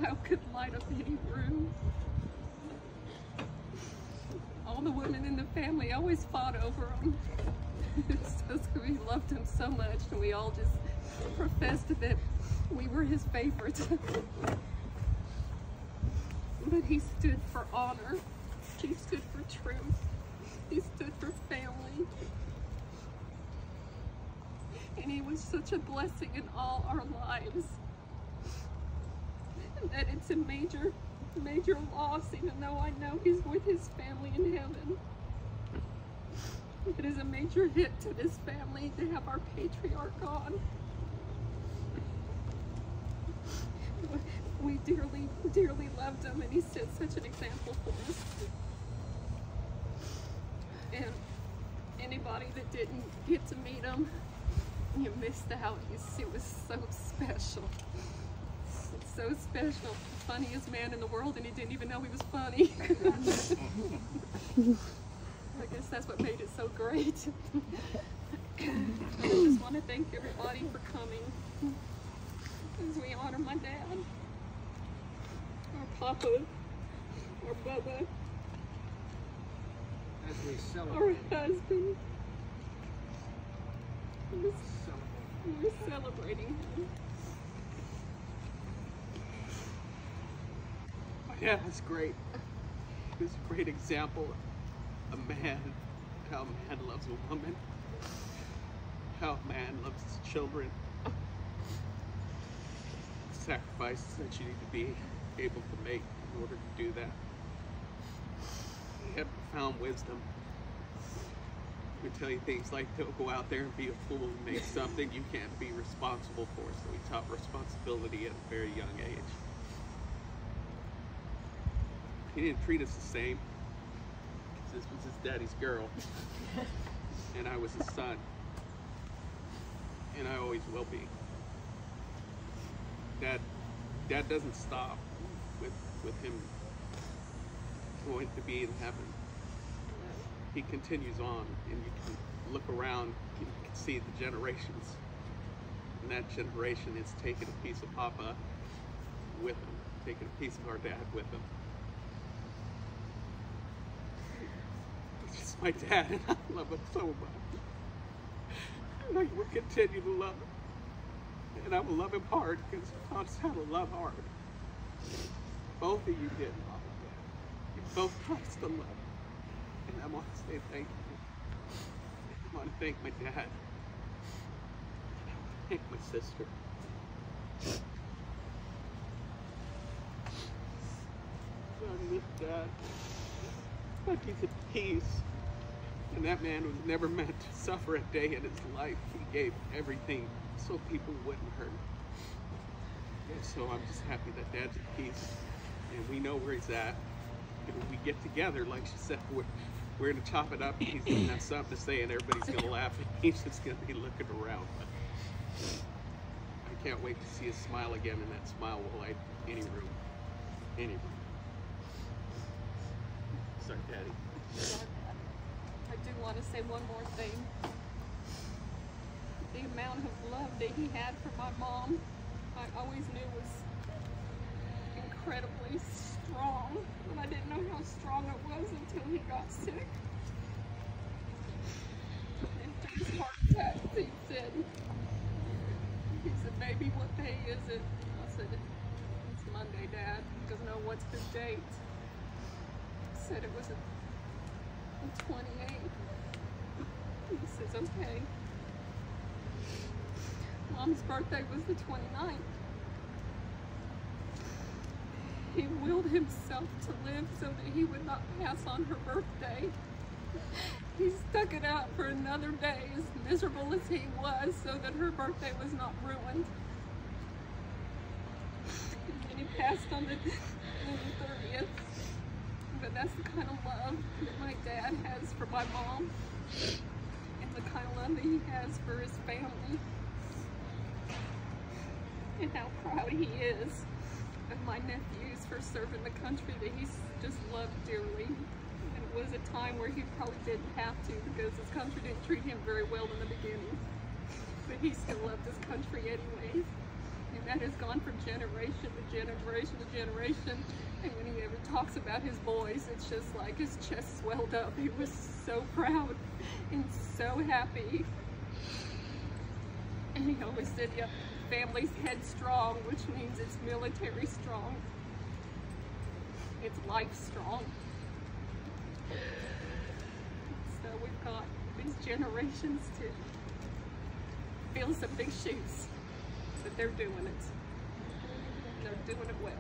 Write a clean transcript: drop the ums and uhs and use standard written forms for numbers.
child could light up any room. All the women in the family always fought over him. It's just we loved him so much, and we all just professed that we were his favorites. But he stood for honor. He stood for truth. He stood for family. And he was such a blessing in all our lives that it's a major loss, even though I know he's with his family in heaven. It is a major hit to this family to have our patriarch gone. We dearly, dearly loved him, and he set such an example for us. And anybody that didn't get to meet him, you missed out. It was so special. So special. The funniest man in the world, and he didn't even know he was funny. I guess that's what made it so great. I just want to thank everybody for coming as we honor my dad, our papa, our Bubba, as we celebrate our husband. We're celebrating him. Yeah, that's great. It's a great example of man, how a man loves a woman, how a man loves his children. Sacrifices that you need to be able to make in order to do that. He had profound wisdom. He would tell you things like, don't go out there and be a fool and make something you can't be responsible for. So he taught responsibility at a very young age. He didn't treat us the same, because this was his daddy's girl, and I was his son, and I always will be. Dad doesn't stop with him going to be in heaven. He continues on, and you can look around, you can see the generations, and that generation is taking a piece of Papa with him, taking a piece of our dad with him. It's my dad, and I love him so much, and I will continue to love him. And I will love him hard, because he taught us how to love hard. Both of you did, Mom and Dad. You both taught us to love. And I want to say thank you. I want to thank my dad. Thank my sister. I miss Dad. But he's at peace. And that man was never meant to suffer a day in his life. He gave everything so people wouldn't hurt. And so I'm just happy that Dad's at peace, and we know where he's at. And when we get together, like she said, we're gonna chop it up, and he's gonna have something to say, and everybody's gonna laugh, and he's just gonna be looking around. But I can't wait to see his smile again, and that smile will light any room. Any room. Sorry, Daddy. I do want to say one more thing. The amount of love that he had for my mom, I always knew was incredibly strong, but I didn't know how strong it was until he got sick. After his heart attack, he said, baby, what day is it? I said, it's Monday, Dad. He goes, no, what's the date? I said it was the 28th. He says, okay. Mom's birthday was the 29th. He willed himself to live so that he would not pass on her birthday. He stuck it out for another day, as miserable as he was, so that her birthday was not ruined. And he passed on the 30th. But that's the kind of love that my dad has for my mom, and the kind of love that he has for his family, and how proud he is of my nephews for serving the country that he's just loved dearly. And it was a time where he probably didn't have to, because his country didn't treat him very well in the beginning. But he still loved his country anyway. And that has gone from generation to generation to generation. And when he ever talks about his boys, it's just like his chest swelled up. He was so proud and so happy. And he always said, yep, family's headstrong, which means it's military strong. It's life strong. So we've got these generations to fill some big shoes, but they're doing it. They're doing it well.